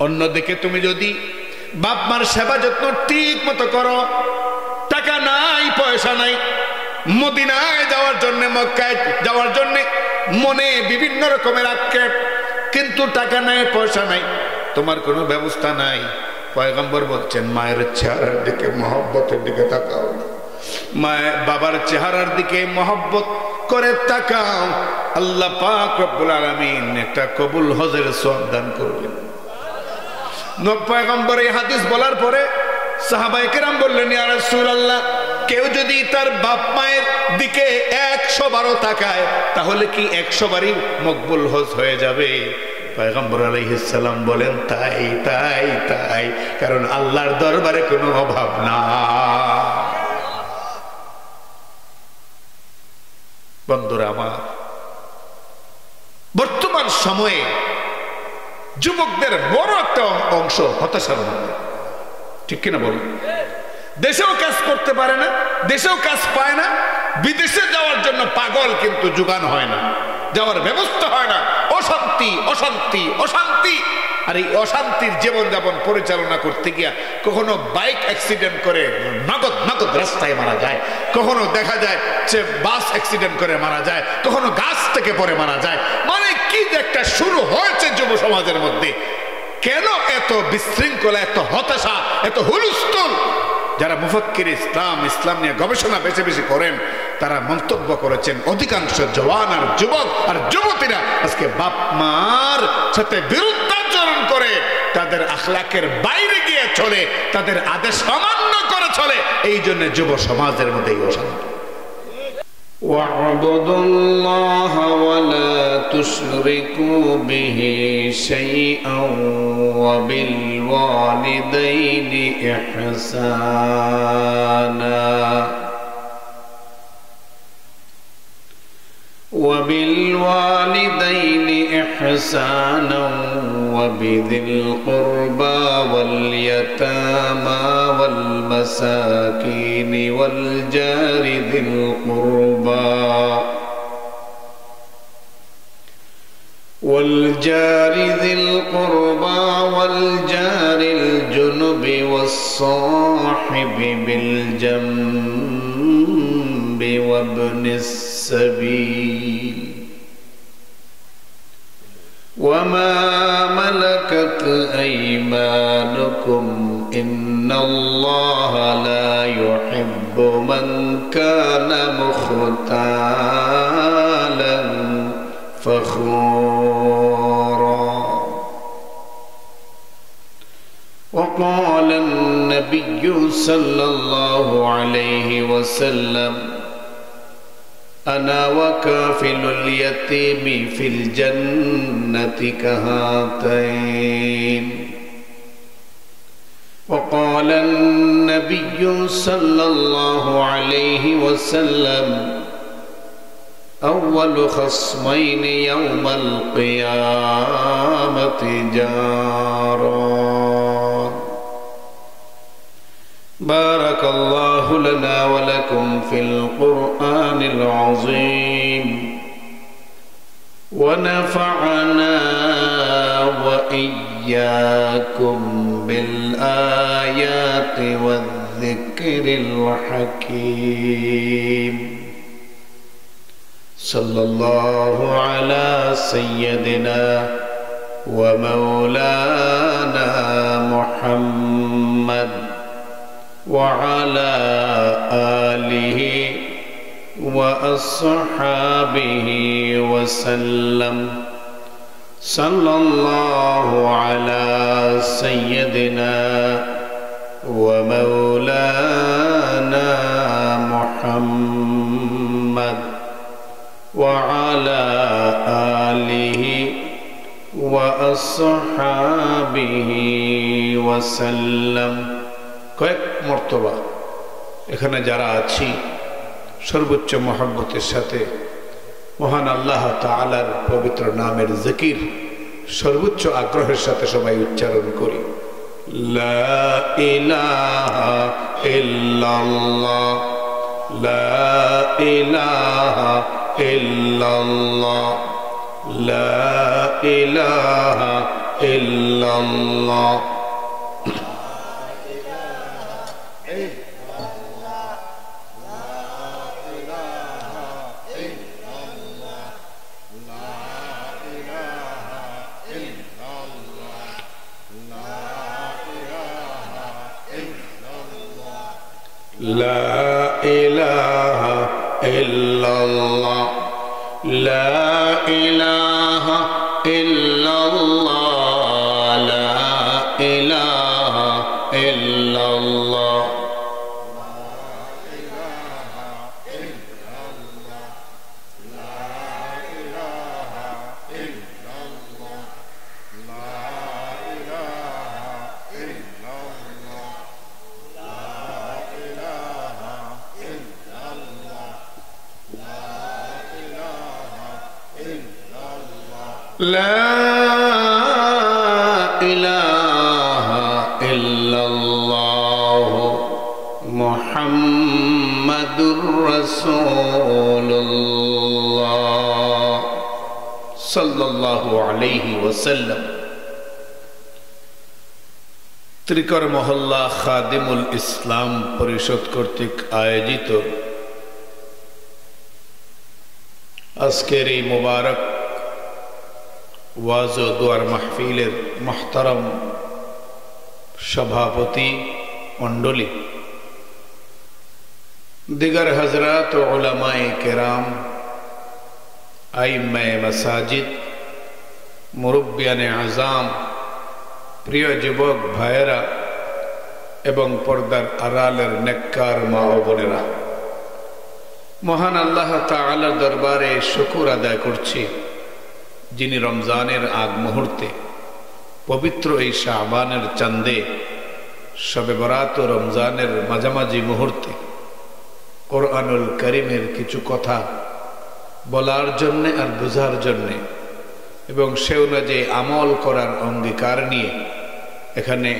অন্যদিকে তুমি যদি বাপ মার সেবা যত্ন ঠিক মতো করো, টাকা নাই পয়সা নাই, মদিনায় যাওয়ার জন্য মক্কায় যাওয়ার জন্য মনে বিভিন্ন রকমের আক্ষেপ, কিন্তু টাকা নাই পয়সা নাই, তোমার কোনো ব্যবস্থা নাই। পয়গম্বর বলছেন মায়ের চেহারার দিকে মহব্বতের দিকে তাকাও, মায়ের বাবার চেহারার দিকে মহব্বত করে তাকাও, আল্লাহ পাক রব্বুল আলামিন একটা কবুল হজের সওয়াব দান করবেন। পয়গম্বর এই হাদিস বলার পরে সাহাবায়ে কেরাম বললেন, ইয়া রাসূলুল্লাহ, কেউ যদি তার বাপ মায়ের দিকে 100 বারও তাকায় তাহলে কি 100 বারই মকবুল হজ হয়ে যাবে? পয়গম্বর আলাইহিস সালাম বলেন, তাই তাই তাই, কারণ আল্লাহর দরবারে কোনো অভাব না। বন্ধুরা আমার, বর্তমান সময়ে যুবকদের বড় একটা অংশ হতাশার মধ্যে, ঠিক কিনা বলুন? দেশেও কাজ করতে পারে না, দেশেও কাজ পায় না, বিদেশে যাওয়ার জন্য পাগল, কিন্তু যোগান হয় না, যাওয়ার ব্যবস্থা হয় না, অশান্তি অশান্তি অশান্তি। আর এই অশান্তির জীবনযাপন পরিচালনা করতে গিয়া কখনো বাইক অ্যাক্সিডেন্ট করে নগদ নগদ রাস্তায় মারা যায়, কখনো দেখা যায় যে বাস অ্যাক্সিডেন্ট করে মারা যায়, কখনো গাছ থেকে পড়ে মারা যায়। মানে কি যে একটা শুরু হয়েছে যুব সমাজের মধ্যে! কেন এত বিশৃঙ্খলা, এত হতাশা, এত হুলস্থুল? যারা মুফাক্কির ইসলাম, ইসলাম নিয়ে গবেষণা বেশি বেশি করেন, তারা মন্তব্য করেছেন অধিকাংশ জওয়ান আর যুবক আর যুবতীরা আজকে বাপ মার সাথে বিরুদ্ধাচরণ করে, তাদের আখলাকের বাইরে গিয়ে চলে, তাদের আদেশ অমান্য করে চলে। এই জন্য যুব সমাজের মধ্যে এই অশান্তি। واعبدوا الله ولا تشركوا به شيئا وبالوالدين إحسانا وبذي القربى واليتامى والمساكين والجار ذي القربى والجار الجنب والصاحب بالجنب وابن السبيل وما ملكت أيمانكم إن الله لا يحب من كان مختالا فخورا. وقال النبي صلى الله عليه وسلم أنا وكافل اليتيم في الجنة كهاتين. وقال النبي صلى الله عليه وسلم أول خصمين يوم القيامة جاران. بارك الله لنا ولكم في القرآن العظيم ونفعنا وإياكم بالآيات والذكر الحكيم. صلى الله على سيدنا ومولانا محمد وعلى آله وأصحابه وسلم. صلى الله على سيدنا ومولانا محمد وعلى آله وأصحابه وسلم. কয়েক মর্তবা এখানে যারা আছি সর্বোচ্চ মহব্বতের সাথে মহান আল্লাহ তাআলার পবিত্র নামের জিকির সর্বোচ্চ আগ্রহের সাথে সবাই উচ্চারণ করি। লা ইলাহা ইল্লাল্লাহ, লা ইলাহা ইল্লাল্লাহ, লা ইলাহা ইল্লাল্লাহ لا إله إلا الله لا إله إلا الله لا إله إلا الله لا إله إلا الله محمد رسول الله صلى الله عليه وسلم ত্রিকর মহল্লা খাদিমুল ইসলাম পরিষদ কর্তৃক আয়োজিত আজকের এই মোবারক ওয়াজ ও দোয়ার মাহফিলের মুহতারাম সভাপতি মণ্ডলী, দিগার হযরত ও উলামায়ে কেরাম, আইম্মায়ে মাসাজিদ, মুরব্বিয়ানে আযাম, প্রিয় যুবক ভাইয়েরা এবং পর্দার আড়ালের নেককার মা ও বোনেরা, মহান আল্লাহ তাআলার দরবারে শুকর আদায় করছি, যিনি রমজানের আগ মুহূর্তে পবিত্র এই শাবানের চাঁদে শবে বরাত ও রমজানের মাঝামাঝি মুহূর্তে কোরআনুল কারীমের কিছু কথা বলার জন্যে আর বোঝার জন্যে এবং সে অনুযায়ী আমল করার অঙ্গীকার নিয়ে এখানে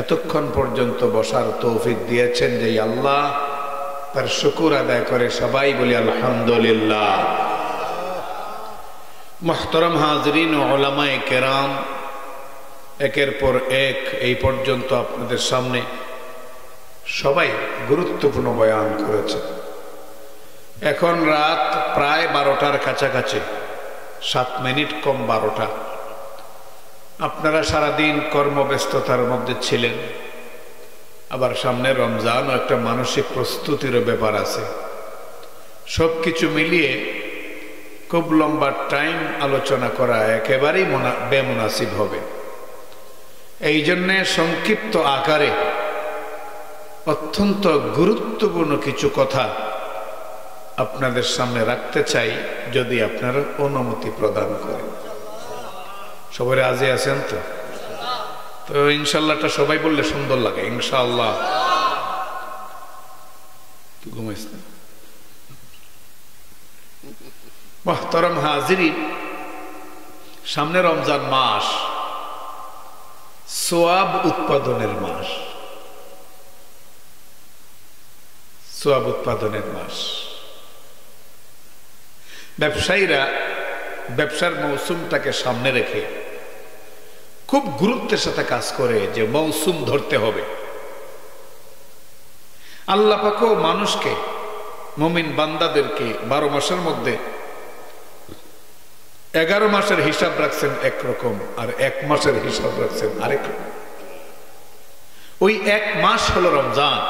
এতক্ষণ পর্যন্ত বসার তৌফিক দিয়েছেন, যে আল্লাহ তার শুকর আদায় করে সবাই বলি আলহামদুলিল্লাহ। মুহতারাম হাজরিন ও উলামায়ে কেরাম, একের পর এক এই পর্যন্ত আপনাদের সামনে সবাই গুরুত্বপূর্ণ বয়ান করেছে। এখন রাত প্রায় 12টার কাছাকাছি, 7 মিনিট কম 12টা। আপনারা সারাদিন কর্মব্যস্ততার মধ্যে ছিলেন, আবার সামনে রমজান ও একটা মানসিক প্রস্তুতিরও ব্যাপার আছে। সব কিছু মিলিয়ে খুব লম্বা টাইম আলোচনা করা একেবারেই বেমুনাসিব হবে। এই জন্যে সংক্ষিপ্ত আকারে অত্যন্ত গুরুত্বপূর্ণ কিছু কথা আপনাদের সামনে রাখতে চাই, যদি আপনারা অনুমতি প্রদান করেন। সবাই রাজি আছেন তো? তো ইনশাল্লাহটা সবাই বললে সুন্দর লাগে। ইনশাআল্লাহ। ঘুমাইস না? মুহতারাম হাজিরিন, সামনে রমজান মাস, সোয়াব উৎপাদনের মাস, সোয়াব উৎপাদনের মাস। ব্যবসায়ীরা ব্যবসার মৌসুমটাকে সামনে রেখে খুব গুরুত্বের সাথে কাজ করে যে মৌসুম ধরতে হবে। আল্লাহ পাকও মানুষকে, মুমিন বান্দাদেরকে 12 মাসের মধ্যে 11 মাসের হিসাব রাখছেন একরকম, আর 1 মাসের হিসাব রাখছেন আরেক রকম। ওই 1 মাস হলো রমজান।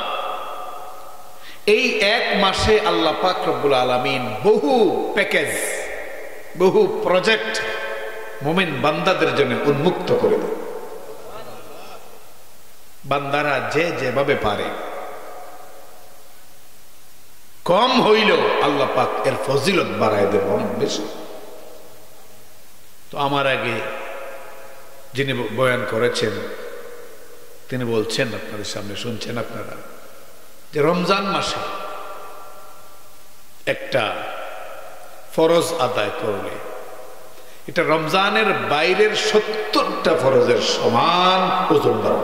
এই 1 মাসে আল্লাহ পাক রব্বুল আলামিন বহু প্যাকেজ, বহু প্রজেক্ট মুমিন বান্দাদের জন্য উন্মুক্ত করে দেন। বান্দারা যে যেভাবে পারে, কম হইল আল্লাহ পাক এর ফজিলত বাড়ায় দেন অনেক বেশি। তো আমার আগে যিনি বয়ান করেছেন তিনি বলছেন, আপনাদের সামনে শুনছেন আপনারা, যে রমজান মাসে একটা ফরজ আদায় করলে এটা রমজানের বাইরের 70টা ফরজের সমান ওজনদার।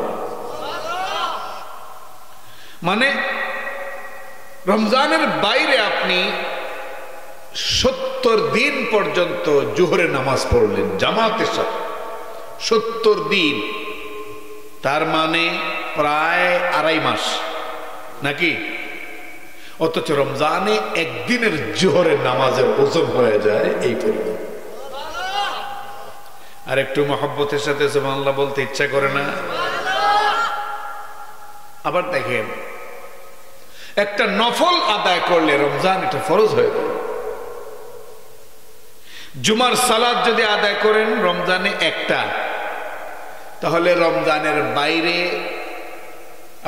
মানে রমজানের বাইরে আপনি 70 দিন পর্যন্ত জোহরে নামাজ পড়লেন জামাতের সাথে, 70 দিন, তার মানে প্রায় 2.5 মাস নাকি? অথচ রমজানে একদিনের জোহরের নামাজের ওজন হয়ে যায় এই পরিমাণ। আর একটু মহব্বতের সাথে সুবহানাল্লাহ বলতে ইচ্ছা করে না? আবার দেখেন, একটা নফল আদায় করলে রমজান এটা ফরজ হয়ে যায়। জুমার সালাত যদি আদায় করেন রমজানে একটা, তাহলে রমজানের বাইরে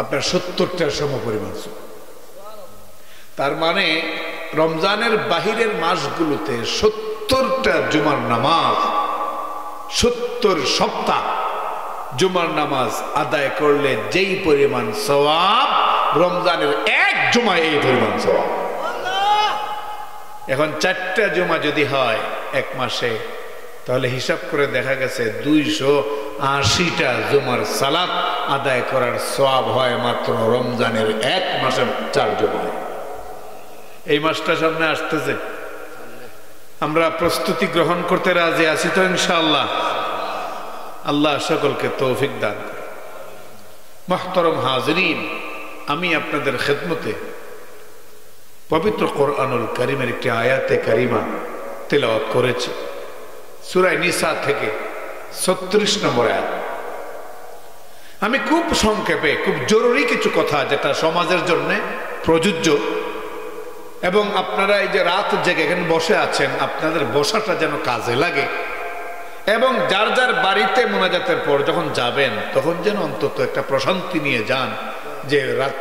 আপনার 70টার সমপরিমাণ। তার মানে রমজানের বাহিরের মাসগুলোতে 70টা জুমার নামাজ, 70 সপ্তাহ জুমার নামাজ আদায় করলে যেই পরিমাণ সওয়াব, রমজানের এক জুমায় এই পরিমাণ সওয়াব। এখন 4টা জুমা যদি হয় এক মাসে, তাহলে হিসাব করে দেখা গেছে 280টা জুমার সালাত আদায় করার সওয়াব হয় মাত্র রমজানের এক মাসের 4 জুমায়। এই মাসটা সামনে আসতেছে, আমরা প্রস্তুতি গ্রহণ করতে রাজি আছি তো ইনশাআল্লাহ? আল্লাহ সকলকে তৌফিক দান করে। মুহতারাম হাজিরিন, আমি আপনাদের খেদমতে পবিত্র কোরআনুল কারীমের একটি আয়াতে কারিমা তেলাওয়াত করেছি, সূরা নিসা থেকে 36 নম্বর আয়াত। আমি খুব সংক্ষেপে, খুব জরুরি কিছু কথা যেটা সমাজের জন্য প্রযোজ্য, এবং আপনারা এই যে রাত জেগে এখানে বসে আছেন, আপনাদের বসাটা যেন কাজে লাগে, এবং যার যার বাড়িতে মোনাজাতের পর যখন যাবেন তখন যেন অন্তত একটা প্রশান্তি নিয়ে যান, যে রাত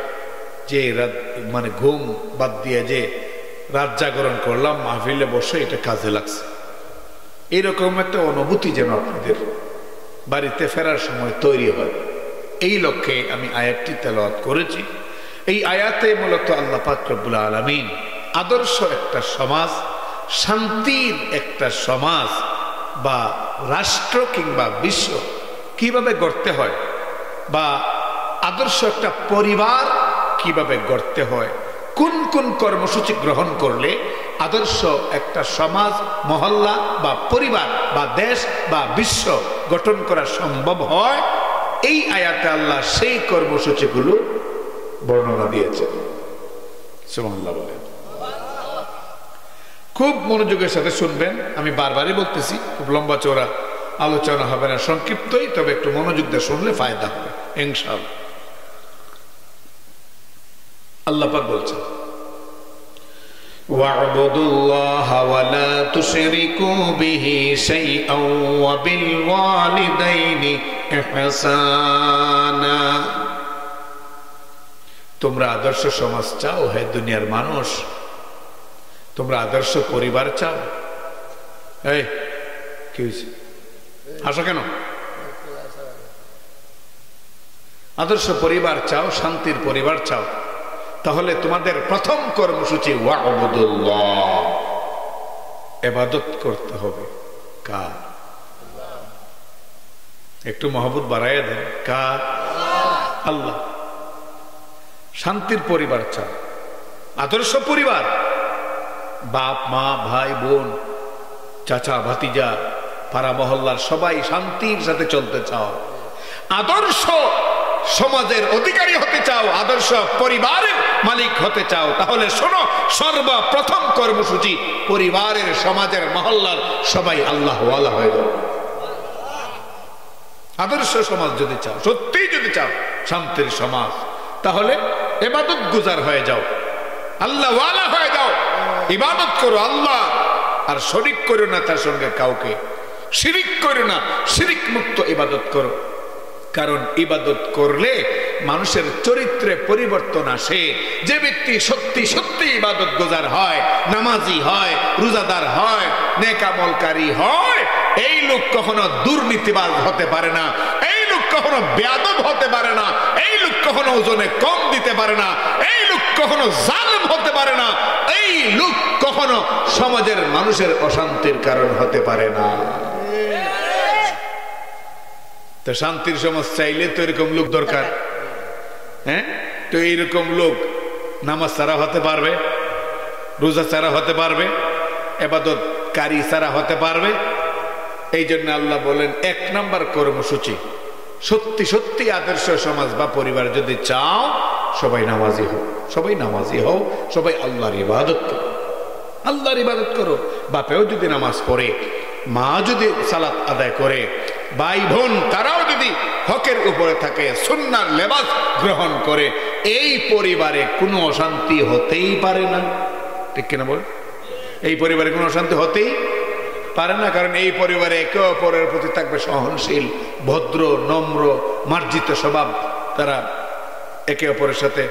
মানে ঘুম বাদ দিয়ে যে রাত জাগরণ করলাম, মাহফিলে বসে এটা কাজে লাগছে, এইরকম একটা অনুভূতি যেন আপনাদের বাড়িতে ফেরার সময় তৈরি হয়। এই লক্ষ্যে আমি আয়াতটি তেলাওয়াত করেছি। এই আয়াতে মূলত আল্লাহ পাক রব্বুল আলামিন আদর্শ একটা সমাজ, শান্তির একটা সমাজ বা রাষ্ট্র কিংবা বিশ্ব কিভাবে গড়তে হয়, বা আদর্শ একটা পরিবার কিভাবে গড়তে হয়, কোন কোন কর্মসূচি গ্রহণ করলে আদর্শ একটা সমাজ, মহল্লা বা পরিবার বা দেশ বা বিশ্ব গঠন করা সম্ভব হয়, এই আয়াতে আল্লাহ সেই কর্মসূচিগুলো বর্ণনা দিয়েছে। সুবহানাল্লাহ বলেন। খুব মনোযোগের সাথে শুনবেন, আমি বারবারই বলতেছি, খুব লম্বা চওড়া আলোচনা হবে না, সংক্ষিপ্তই, তবে একটু মনোযোগ দিয়ে শুনলে ফায়দা হবে ইনশাআল্লাহ। আল্লাহ পাক বলছেন, ওয়া'বুদুল্লাহা ওয়া লা তুশরিকু বিহি শাইআন ওয়া বিল ওয়ালিদাইনি ইহসানা। তোমরা আদর্শ সমাজ চাও হে দুনিয়ার মানুষ, তোমরা আদর্শ পরিবার চাও। এই কি হয়েছে, আসো কেন? আদর্শ পরিবার চাও, শান্তির পরিবার চাও, তাহলে তোমাদের প্রথম কর্মসূচি ওয়া'বুদুল্লাহ, ইবাদত করতে হবে। কার? একটু মহব্বত বাড়াইয়া দেন। কার? আল্লাহ। শান্তির পরিবার চাও, আদর্শ পরিবার, বাপ মা ভাই বোন চাচা ভাতিজা পাড়া মহল্লার সবাই শান্তির সাথে চলতে চাও, আদর্শ সমাজের অধিকারী হতে চাও, আদর্শ পরিবারের মালিক হতে চাও, তাহলে শোনো, সর্বপ্রথম কর্মসূচি পরিবারের, সমাজের, মহল্লার সবাই আল্লাহ ওয়ালা হয়ে যাও। আদর্শ সমাজ যদি চাও, সত্যিই যদি চাও শান্তির সমাজ, তাহলে ইবাদত গুজার হয়ে যাও, আল্লাহ ওয়ালা হয়ে যাও, ইবাদত করো আল্লাহ, আর শরিক করো না তার সঙ্গে কাউকে, শিরিক করো না, শিরিক মুক্ত ইবাদত করো। কারণ ইবাদত করলে মানুষের চরিত্রে পরিবর্তন আসে। যে ব্যক্তি সত্যি সত্যি ইবাদত গুজার হয়, নামাজি হয়, রোজাদার হয়, নেক আমলকারী হয়, এই লোক কখনো দুর্নীতিবাজ হতে পারে না, এই লোক কখনো বেয়াদব হতে পারে না, এই লোক কখনো ওজনে কম দিতে পারে না, এই লোক কখনো জালেম হতে পারে না, এই লোক কখনো সমাজের মানুষের অশান্তির কারণ হতে পারে না। তো শান্তির সমাজ চাইলে তো এরকম লোক দরকার। হ্যাঁ, তো এইরকম লোক নামাজ ছাড়া হতে পারবে, রোজা ছাড়া হতে পারবে, ইবাদতকারী ছাড়া হতে পারবে? এই জন্য আল্লাহ বলেন 1 নম্বর কর্মসূচি, সত্যি সত্যি আদর্শ সমাজ বা পরিবার যদি চাও, সবাই নামাজি হও, সবাই নামাজি হও, সবাই আল্লাহর ইবাদত করো, আল্লাহর ইবাদত করো। বাপেও যদি নামাজ পড়ে, মা যদি সালাত আদায় করে, ভাই বোন তারাও যদি হকের উপরে থাকে, সুন্নার লেবাস গ্রহণ করে, এই পরিবারে কোনো অশান্তি হতেই পারে না। ঠিক কিনা বল? এই পরিবারে কোনো অশান্তি হতেই পারে না, কারণ এই পরিবারে একে অপরের প্রতি থাকবে সহনশীল, ভদ্র, নম্র, মার্জিত স্বভাব, তারা একে অপরের সাথে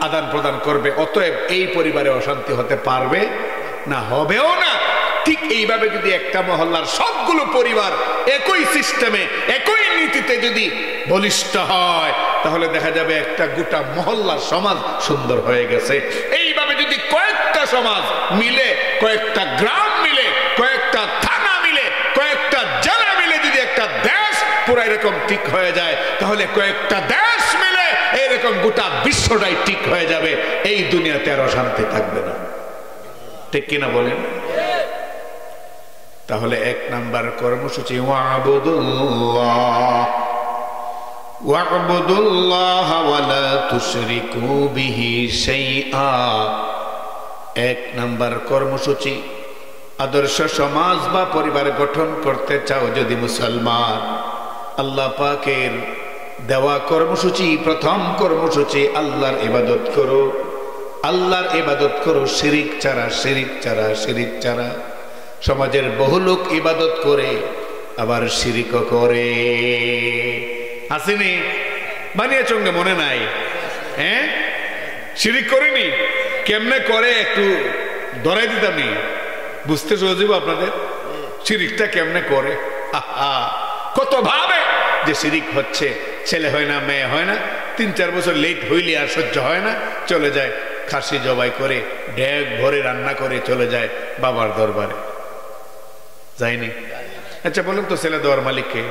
আদান প্রদান করবে। অতএব এই পরিবারে অশান্তি হতে পারবে না, হবেও না। ঠিক এইভাবে যদি একটা মহল্লার সবগুলো পরিবার একই সিস্টেমে, একই নীতিতে যদি বলিষ্ঠ হয়, তাহলে দেখা যাবে একটা গোটা মহল্লার সমাজ সুন্দর হয়ে গেছে। এইভাবে যদি কয়েকটা সমাজ মিলে, কয়েকটা গ্রাম মিলে, কয়েকটা থানা মিলে, কয়েকটা জেলা মিলে যদি একটা দেশ পুরো এরকম ঠিক হয়ে যায়, তাহলে কয়েকটা দেশ মিলে এরকম গোটা বিশ্বটাই ঠিক হয়ে যাবে। এই দুনিয়াতে আর অশান্তি থাকবে না। ঠিক কিনা বলেন? তাহলে 1 নাম্বার কর্মসূচি ওয়া'বুদুল্লাহ ওয়া লা তুশরিকু বিহি শাইআ। 1 নাম্বার কর্মসূচি, আদর্শ সমাজ বা পরিবার গঠন করতে চাও যদি মুসলমান, আল্লাহ পাকের দেওয়া কর্মসূচি, প্রথম কর্মসূচি আল্লাহর ইবাদত করো, আল্লাহর ইবাদত করো, শিরিক ছাড়া, শিরিক ছাড়া, শিরিক ছাড়া। সমাজের বহু লোক ইবাদত করে, আবার শিরিকও করে। আসেনি? বানিয়াচঙ্গে মনে নাই? হ্যাঁ, শিরিক করেনি? কেমনে করে একটু ধরাই দিতাম নি, বুঝতে সহজীব আপনাদের শিরিকটা কেমনে করে। কত ভাবে যে শিরিক হচ্ছে, ছেলে হয় না, মেয়ে হয় না, 3-4 বছর লেট হইলে আর সহ্য হয় না, চলে যায় খাসি জবাই করে, ড্যাগ ভরে রান্না করে চলে যায় বাবার দরবারে। যায়নি? আচ্ছা বলেন তো, ছেলে দেওয়ার মালিককে?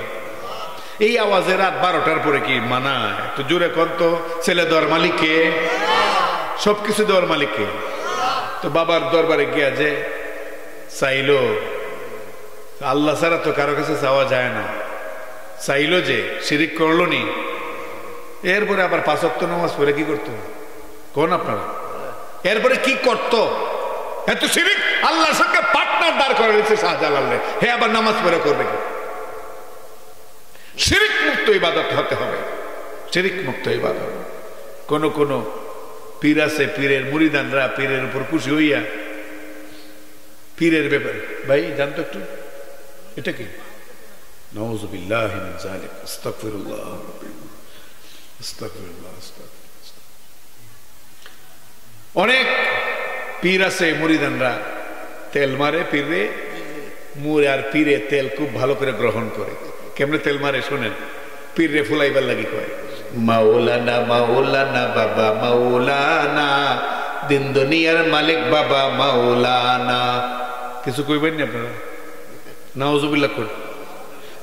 এই আওয়াজে রাত 12টার পরে কি মানা? একটু জোরে কোন তো, ছেলে দেওয়ার মালিককে? সবকিছু দেওয়ার মালিককে। তো বাবার দরবারে গিয়া যে চাইলো, আল্লাহ ছাড়া তো কারো কাছে চাওয়া যায় না, চাইলো যে, শিরিক করলো নি, এরপরে আবার 5 ওয়াক্ত নামাজ পড়ে কি করতো কোন আপনারা? এরপরে কি করতো? এত শিরিক, আল্লাহর সঙ্গে পার্টনার দাঁড় করে দিয়েছে শাহজালাল, হে আবার নামাজ পড়ে করবে কি? শিরিক মুক্ত ইবাদত হতে হবে, শিরিক মুক্ত ইবাদত। কোন কোন পীর আছে, পীরের মুরিদানরা পীরের উপর খুশি হইয়া পীরের ব্যাপারে, ভাই জানতো একটু এটা কি? নাউযুবিল্লাহি মিন যালিক, আস্তাগফিরুল্লাহ, আস্তাগফিরুল্লাহ, আস্তাগফিরুল্লাহ। অনেক পীর আছে মুরিদানরা তেল মারে পীরে, মুর আর পীরে তেল খুব ভালো করে গ্রহণ করে। কেমনে তেল মারে শোনেন, পীরে ফুলাইবার লাগি কয়, মাওলানা মাওলানা বাবা মাওলানা, দিন দুনিয়ার মালিক বাবা মাওলানা। কিছু কইবেন না আপনারা? নাউযুবিল্লাহ কোন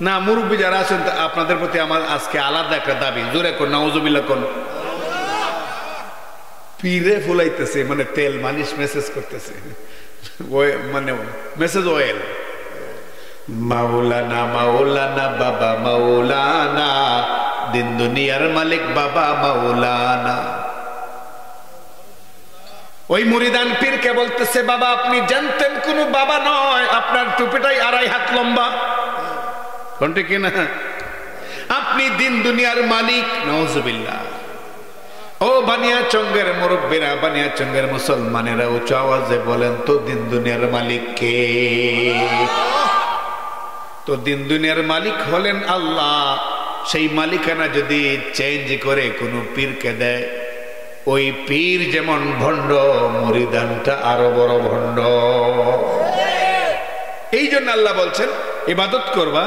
না, মুরব্বী যারা আছেন আপনাদের প্রতি আমার আজকে আলাদা একটা দাবি, জোরে কোন নাউযুবিল্লাহ কোন। পীরে ফুলাইতেছে মানে তেল মালিশ, মেসেজ করতেছে, মানে মেসেজ অয়েল। মাওলানা মাওলানা বাবা মাওলানা, দিন দুনিয়ার মালিক বাবা মাওলানা। ওই মুরিদান পীরকে বলতেছে, বাবা আপনি জানতেন কোন বাবা নয়, আপনার টুপিটাই 2.5 হাত লম্বা, কোনটা কিনা? আপনি দিন দুনিয়ার মালিক। নাউযুবিল্লাহ। ও বানিয়াচঙ্গের মুরব্বীরা, বানিয়াচঙ্গের মুসলমানেরা উচ্চ আওয়াজে বলেন তো, দিন দুনিয়ার মালিক কে? তো দিন দুনিয়ার মালিক হলেন আল্লাহ। সেই মালিকানা যদি চেঞ্জ করে কোনো পীরকে দেয়, ওই পীর যেমন ভণ্ড, মুরিদানটা আরো বড় ভণ্ড। এই জন্য আল্লাহ বলছেন, ইবাদত করবা,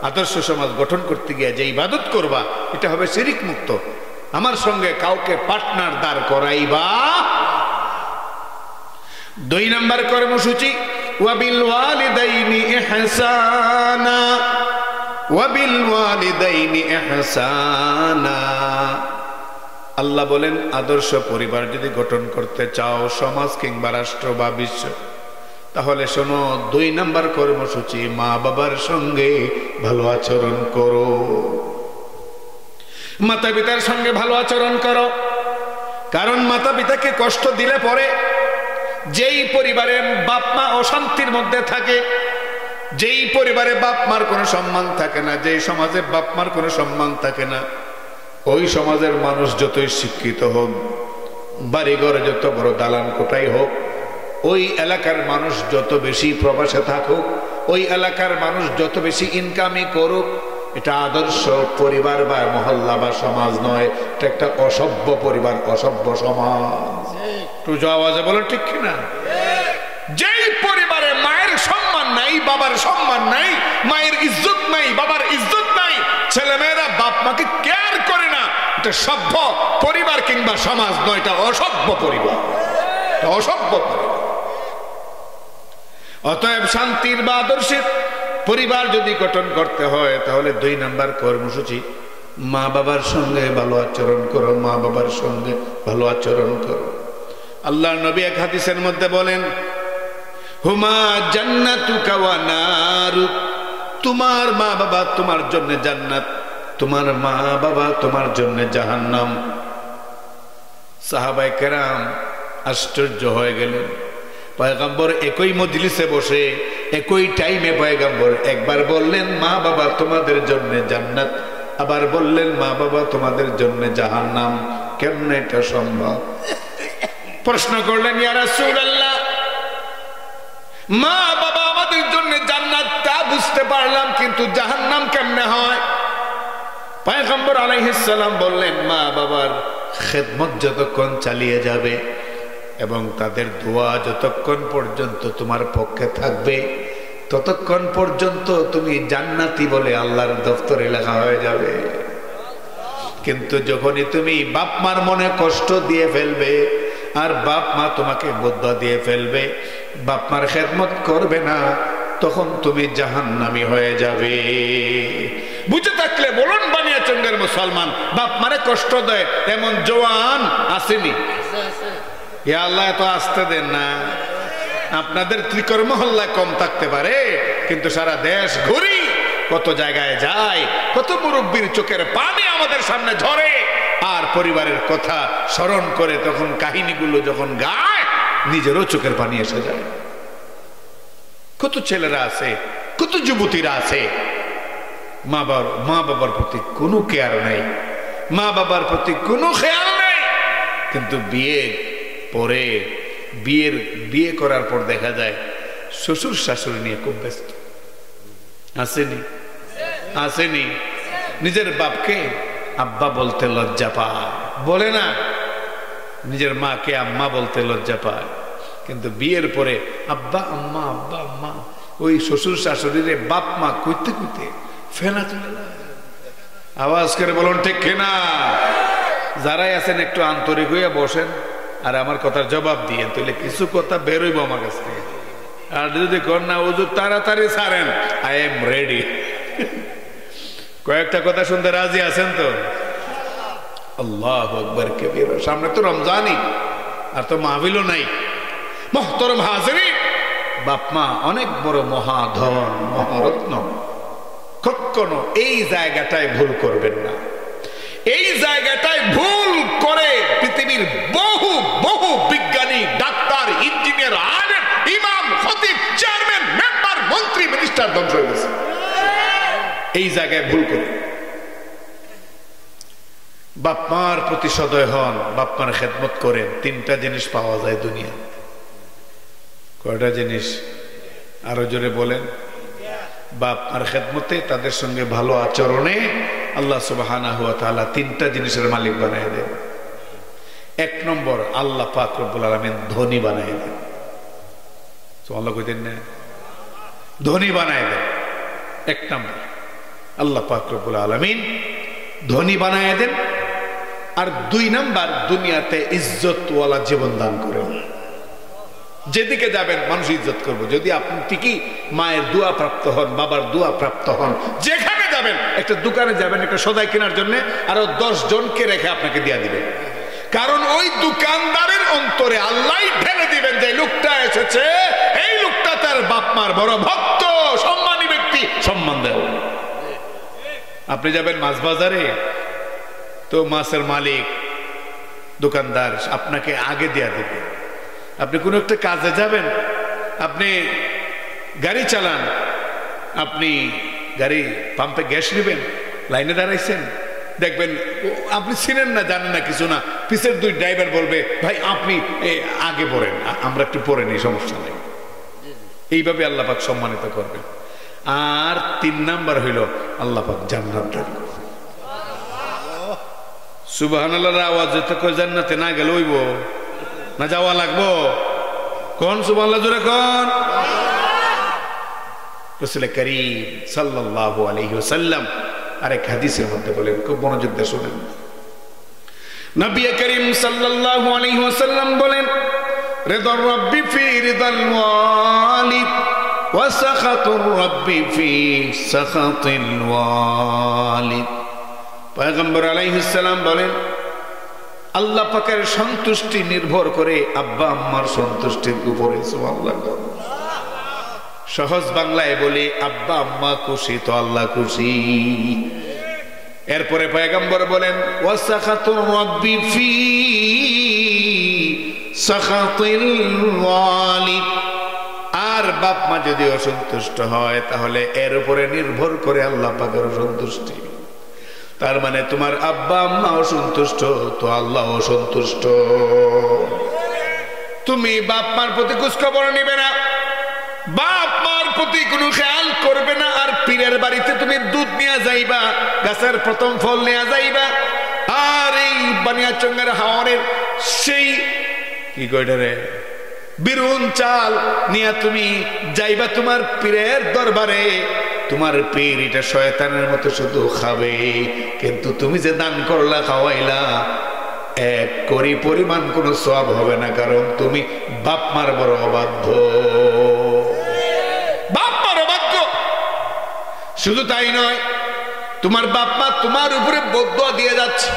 আদর্শ সমাজ গঠন করতে গিয়ে যে ইবাদত করবা, এটা হবে শিরিক মুক্ত। আমার সঙ্গে কাউকে পার্টনার দাঁড় করাইবা। 2 নম্বর কর্মসূচি, ওয়াবিল ওয়ালিদাইনি ইহসানা, ওয়াবিল ওয়ালিদাইনি ইহসানা। আল্লাহ বলেন, আদর্শ পরিবার যদি গঠন করতে চাও, সমাজ কিংবা রাষ্ট্র বা বিশ্ব, তাহলে শোনো, 2 নাম্বার কর্মসূচি, মা বাবার সঙ্গে ভালো আচরণ করো। মাতা পিতার সঙ্গে ভালো আচরণ করো, কারণ মাতা পিতাকে কষ্ট দিলে পরে যেই পরিবারে বাপ মা অশান্তির মধ্যে থাকে, যেই পরিবারে বাপ মার কোনো সম্মান থাকে না, যেই সমাজে বাপ মার কোনো সম্মান থাকে না, ওই সমাজের মানুষ যতই শিক্ষিত হোক, বাড়িঘর যত বড় দালান কোটাই হোক, ওই এলাকার মানুষ যত বেশি প্রবাসে থাকুক, ওই এলাকার মানুষ যত বেশি ইনকামই করুক, এটা আদর্শ পরিবার বা মহল্লা বা সমাজ নয়, এটা একটা অসভ্য পরিবার, অসভ্য সমাজ। একটু আওয়াজে বলো ঠিক কিনা? যেই পরিবারে মায়ের সম্মান নাই, বাবার সম্মান নাই, মায়ের ইজ্জত নাই, বাবার ইজ্জত নাই, ছেলেমেয়েরা বাপ মাকে কেয়ার করে না, এটা সভ্য পরিবার কিংবা সমাজ নয়, এটা অসভ্য পরিবার, এটা অসভ্য পরিবার। অতএব শান্তির বা আদর্শের পরিবার যদি গঠন করতে হয়, তাহলে 2 নাম্বার কর্মসূচি, মা বাবার সঙ্গে ভালো আচরণ করো, মা বাবার সঙ্গে ভালো আচরণ করো। আল্লাহর নবী এক হাদিসের মধ্যে বলেন, হুমা জান্নাতুকা ওয়া নারুক, তোমার মা বাবা তোমার জন্য জান্নাত, তোমার মা বাবা তোমার জন্য জাহান্নাম। সাহাবায়ে কেরাম আশ্চর্য হয়ে গেলেন। পয়গম্বর একই মজলিসে বসে একই টাইমে পয়গম্বর একবার বললেন মা বাবা তোমাদের জন্য জান্নাত, আবার বললেন মা বাবা তোমাদের জন্য জাহান্নাম। কেমনে এটা সম্ভব? প্রশ্ন করলেন, ইয়া রাসূলুল্লাহ, মা বাবা আমাদের জন্য জান্নাত তা বুঝতে পারলাম, কিন্তু জাহান্নাম কেমনে হয়? পয়গম্বর আলাইহিস সালাম বললেন, মা বাবার খেদমত যতক্ষণ চালিয়ে যাবে এবং তাদের দোয়া যতক্ষণ পর্যন্ত তোমার পক্ষে থাকবে, ততক্ষণ পর্যন্ত তুমি জান্নাতি বলে আল্লাহর দফতরে লেখা হয়ে যাবে। কিন্তু যখনই তুমি বাপ মার মনে কষ্ট দিয়ে ফেলবে আর বাপ মা তোমাকে বদদুয়া দিয়ে ফেলবে, বাপ মার খেদমত করবে না, তখন তুমি জাহান্নামী হয়ে যাবে। বুঝে থাকলে বলুন, বানিয়াচঙ্গের মুসলমান বাপ মারে কষ্ট দেয় এমন জওয়ান আসেনি? ইয়া আল্লাহ, এত আসতে দেন না। আপনাদের ত্রিকর মহল্লায় কম থাকতে পারে, কিন্তু সারা দেশ ঘুরি, কত জায়গায় যায়, কত মুরব্বীর চোখের পানি আমাদের সামনে ঝরে, আর পরিবারের কথা স্মরণ করে তখন কাহিনীগুলো যখন গায়, নিজেরও চোখের পানি এসে যায়। কত ছেলেরা আছে, কত যুবতীরা আছে, মা বাবার প্রতি কোনো কেয়ার নেই, মা বাবার প্রতি কোনো খেয়াল নেই, কিন্তু বিয়ে করার পর দেখা যায় শ্বশুর শাশুড়ি নিয়ে খুব ব্যস্ত। আসেনি? নিজের বাপকে আব্বা বলতে লজ্জা পায়, বলে না। নিজের মাকে আম্মা বলতে লজ্জা পায়, কিন্তু বিয়ের পরে আব্বা আম্মা, আব্বা আম্মা, ওই শ্বশুর শাশুড়িরে বাপ মা কইতে কইতে ফেনা তুলে। আওয়াজ করে বলুন ঠিক কিনা? যারাই আছেন একটু আন্তরিক হইয়া বসেন আর আমার কথার জবাব দিয়ে, তাহলে কিছু কথা বেরোইব আমার কাছ থেকে। আর যদি কর না হুজুর তাড়াতাড়ি ছাড়েন, আই এম রেডি। কয়েকটা কথা শুনতে রাজি আছেন তো? আল্লাহু আকবার কবীর। সামনে তো রমজানই, আর তো মাহফিলও নাই। মুহতারাম হাজিরিন, বাপ মা অনেক বড় মহাধন, মহারত্ন। কখনো এই জায়গাটায় ভুল করবেন না। এই জায়গাটায় ভুল করে পৃথিবীর বহু বহু বিজ্ঞানী, ডাক্তার, ইঞ্জিনিয়ার, আলেম, ইমাম, খতিব, চেয়ারম্যান, মেম্বার, মন্ত্রী, মিনিস্টার ধ্বংস হয়ে গেছে এই জায়গায় ভুল করে। বাপ মার প্রতি সদয় হন, বাপ মার খেদমত করেন। 3টা জিনিস পাওয়া যায় দুনিয়া। কয়টা জিনিস? আরো জোরে বলেন। বাপ মার খেদমতে, তাদের সঙ্গে ভালো আচরণে আল্লাহ সুবহানাহু ওয়া তাআলা 3টা জিনিসের মালিক বানায় দেন। 1 নম্বর, আল্লাহ পাক রব্বুল আলামিন ধনী বানায় দেন। সুবহানাল্লাহ কইতেন না? ধনী বানায় দেন। 1 নম্বর, আল্লাহ পাক রব্বুল আলামিন ধনী বানায় দেন। আর 2 নম্বর, দুনিয়াতে ইজ্জতওয়ালা জীবন দান করেন। যেদিকে যাবেন মানুষ ইজ্জত করবে, যদি আপনি ঠিকই মায়ের দোয়া প্রাপ্ত হন, বাবার দোয়া প্রাপ্ত হন। যেখানে যাবেন, একটা দোকানে যাবেন একটা সদাই কেনার জন্য, আরো 10 জনকে রেখে আপনাকে দিয়ে দিবেন, কারণ ওই দোকানদারের অন্তরে আল্লাহ ঢেলে দিবেন যে লোকটা এসেছে, এই লোকটা তার বাপ মার বড় ভক্ত, সম্মানী ব্যক্তি, সম্মান দেও। আপনি যাবেন মাছ বাজারে, তো মাছের মালিক দোকানদার আপনাকে আগে দেয়া দেবে। আপনি কোনো একটা কাজে যাবেন, আপনি গাড়ি চালান, আপনি গাড়ি পাম্পে গ্যাস নেবেন, লাইনে দাঁড়াইছেন, দেখবেন আপনি ছিলেন না, জানেন না, কিছু না, পিছের দুই ড্রাইভার বলবে ভাই আপনি আগে পড়েন, আমরা একটু পড়ে নিই, সমস্যা নেই। এইভাবে আল্লাহ পাক সম্মানিত করবেন। আর 3 নাম্বার হইল আল্লাহ পাক জান্নাত দান করবেন। সুবহানাল্লাহর আওয়াজ তো কই জান্নাতে না গেলে হইব না, যাওয়া লাগবো। কোন সুবহানাল্লাহ জোরে কোন। রাসূল করিম সাল্লাল্লাহু আলাইহি ওয়াসাল্লাম আরেক হাদিসের মধ্যে বলেন, খুব মনোযোগ দিয়ে শুনেন। নবী করিম সাল্লাল্লাহু আলাইহি ওয়াসাল্লাম বলেন, রিদার রাব্বি ফি রিদাল ওয়ালিদ ওয়া সাখাতুর রাব্বি ফি সাখাতিল ওয়ালিদ। পয়গম্বর আলাইহিস সালাম বলেন, আল্লাহ পাকের সন্তুষ্টি নির্ভর করে আব্বা আম্মার সন্তুষ্টির উপরে। সুবহানাল্লাহ। সহজ বাংলায় বলে, আব্বা আম্মা খুশি তো আল্লাহ খুশি। এরপরে পয়গম্বর বলেন, ওয়া সাখাতুর রাব্বি ফি সাখাতিল ওয়ালিদ। আর বাপ মা যদি অসন্তুষ্ট হয় তাহলে এর উপরে নির্ভর করে আল্লাহ পাকের অসন্তুষ্টি। তার মানে তোমার আব্বা আম্মা অসন্তুষ্ট তো আল্লাহ অসন্তুষ্ট। তুমি বাপ মার প্রতি খোঁজখবর নিবে না, বাপ মার প্রতি কোনো খেয়াল করবে না, আর পীরের বাড়িতে তুমি দুধ নিয়ে যাইবা, গাছের প্রথম ফল নিয়ে যাইবা, আর এই বানিয়াচঙ্গের হাওয়ারের সেই কি কইটা রে বিরুন চাল নিয়ে তুমি যাইবা তোমার পীরের দরবারে। তোমার পীর এটা শয়তানের মতো শুধু খাবে, কিন্তু তুমি যে দান করলা, খাওয়াইলা, 1 কড়ি পরিমাণ কোনো সওয়াব হবে না, কারণ তুমি বাপ মার বড় অবাধ্য। বাপ মার অবাধ্য। শুধু তাই নয়, তোমার বাপ মা তোমার উপরে বদদুয়া দিয়ে যাচ্ছে,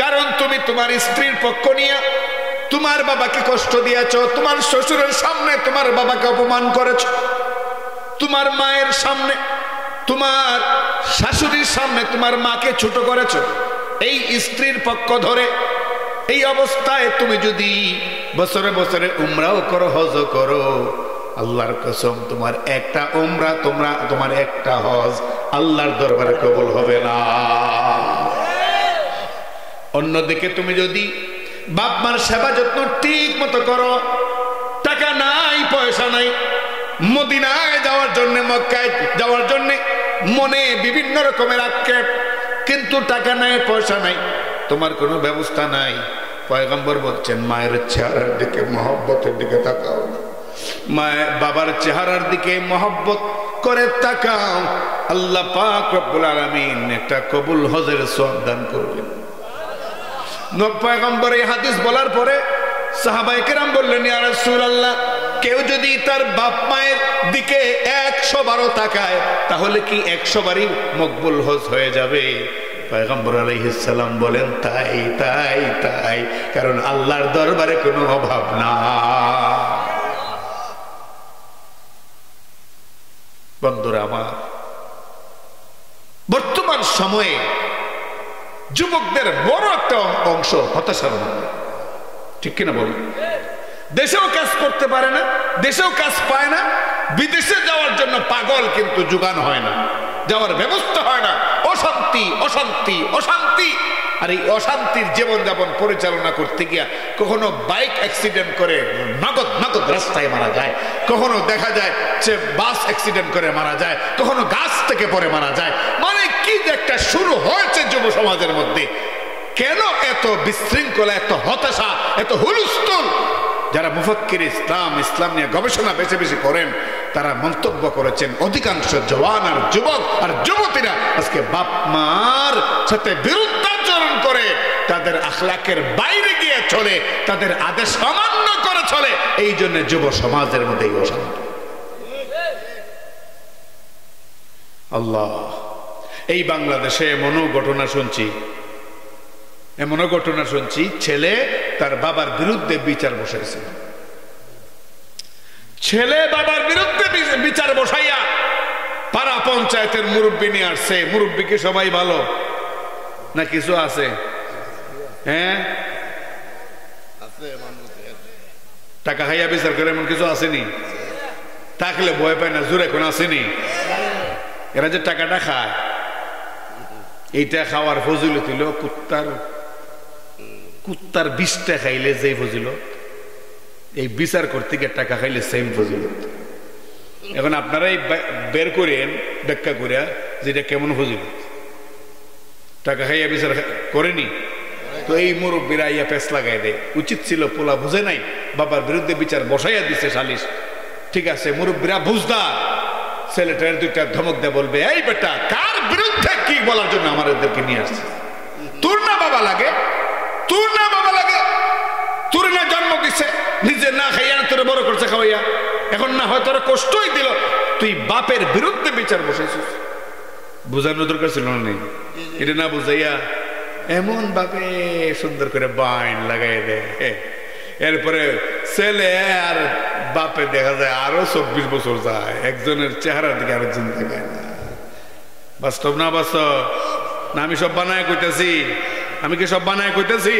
কারণ তুমি তোমার স্ত্রীর পক্ষ নিয়ে তোমার বাবাকে কষ্ট দিয়েছ, তোমার শ্বশুরের সামনে তোমার বাবাকে অপমান করেছ, তোমার মায়ের সামনে, তোমার শাশুড়ির সামনে তোমার মাকে ছোট করেছ, এই স্ত্রীর পক্ষ ধরে। এই অবস্থায় তুমি যদি বছরে বছরে উমরাও করো, হজ করো, আল্লাহর কসম তোমার একটা উমরা, তোমার একটা হজ আল্লাহর দরবারে কবুল হবে না। অন্যদিকে তুমি যদি বাপ মার সেবা যত্ন ঠিক মতো করো, টাকা নাই, পয়সা নাই, মদিনায় যাওয়ার জন্য, মক্কায় যাওয়ার জন্য মনে বিভিন্ন রকমের আক্ষেপ, কিন্তু টাকা নাই, পয়সা নাই, তোমার কোনো ব্যবস্থা নাই। পয়গম্বর বলছেন, মায়ের চেহারার দিকে, মহব্বতের দিকে তাকাও, মায়ের বাবার চেহারার দিকে মহব্বত করে তাকাও, আল্লাহ পাক রব্বুল আলামিন একটা কবুল হজের সওয়াব দান করবেন। পয়গম্বর এই হাদিস বলার পরে সাহাবায়ে কেরাম বললেন, ইয়া রাসূলুল্লাহ, কেউ যদি তার বাপ মায়ের দিকে 100 বারও তাকায় তাহলে কি 100 বারই মকবুল হজ হয়ে যাবে? পয়গম্বর আলাইহিস সালাম বলেন, তাই তাই তাই, কারণ আল্লাহর দরবারে কোনো অভাব না। বন্ধুরা আমার, বর্তমান সময়ে যুবকদের বড় একটা অংশ হতাশার মধ্যে, ঠিক কিনা বলুন? দেশেও কাজ করতে পারে না, দেশেও কাজ পায় না, বিদেশে যাওয়ার জন্য পাগল, কিন্তু যোগান হয় না, যাওয়ার ব্যবস্থা হয় না, অশান্তি অশান্তি অশান্তি। আর এই অশান্তির জীবনযাপন পরিচালনা করতে গিয়া কখনো বাইক অ্যাক্সিডেন্ট করে নগদ নগদ রাস্তায় মারা যায়, কখনো দেখা যায় যে বাস অ্যাক্সিডেন্ট করে মারা যায়, কখনো গাছ থেকে পড়ে মারা যায়। মানে কি যে একটা শুরু হয়েছে যুব সমাজের মধ্যে! কেন এত বিশৃঙ্খলা, এত হতাশা, এত হুলস্থুল? যারা মুফাক্কির ইসলাম, ইসলাম নিয়ে গবেষণা বেশি বেশি করেন, তারা মন্তব্য করেছেন অধিকাংশ জওয়ান আর যুবক আর যুবতীরা আজকে বাপ মার সাথে বিরুদ্ধাচরণ করে, তাদের আখলাকের বাইরে গিয়ে চলে, তাদের আদেশ অমান্য করে চলে। এই জন্য যুব সমাজের মধ্যে এই অশান্তি। আল্লাহ, এই বাংলাদেশে এমনও ঘটনা শুনছি, ছেলে তার বাবার বিরুদ্ধে বিচার বসাইছে, ছেলে বাবার বিরুদ্ধে বিচার বসাইয়া পাড়া পঞ্চায়েতের মুরব্বী নিয়ে আসছে। মুরব্বীকে সবাই ভালো না কিছু আছে? হ্যাঁ, টাকা খাইয়া বিচার করে এমন কিছু আসেনি? থাকলে ভয় পায় না, জোরে এখন আসেনি? এরা যে টাকাটা খায়, এইটা খাওয়ার ফজিলত হইল কুত্তার বিষটা খাইলে যে ফজিলত, এই বিচার করতে গিয়ে টাকা খাইলে সেম ফজিলত। এখন আপনারাই বের করেন ব্যাখ্যা করিয়া যেটা কেমন ফজিলত। টাকা খাইয়া বিচার করেনি তো এই মুরব্বীরা ইয়া পেস লাগাই দেয়। উচিত ছিল, পোলা বুঝে নাই, বাবার বিরুদ্ধে বিচার বসাইয়া দিছে সালিশ, ঠিক আছে, মুরব্বীরা বুঝদার, ছেলেটার দুইটা ধমক দেয়, বলবে এই বেটা কার বিরুদ্ধে কি বলার জন্য আমাদেরকে নিয়ে আসছে? তোর না বাবা লাগে, তোর না বাবা লাগে, তোর না জন্ম দিছে, নিজে না খাইয়া তোর বড় করছে খাওয়াইয়া, এখন না হয় তোর কষ্টই দিল, তুই বাপের বিরুদ্ধে বিচার বসাইছিস। বুঝানোর দরকার ছিল না? নেই, এটা না বুঝাইয়া এমন ভাবে সুন্দর করে বাইন লাগাই দেয়। এরপরে ছেলে আর বাপে দেখা যায় আরো 24 বছর যায়, একজনের চেহারার দিকে আরেকজন থাকে না। বাস্তব না বাস্তব না? আমি সব বানায় কইতেছি? আমি কি সব বানায় কইতেছি?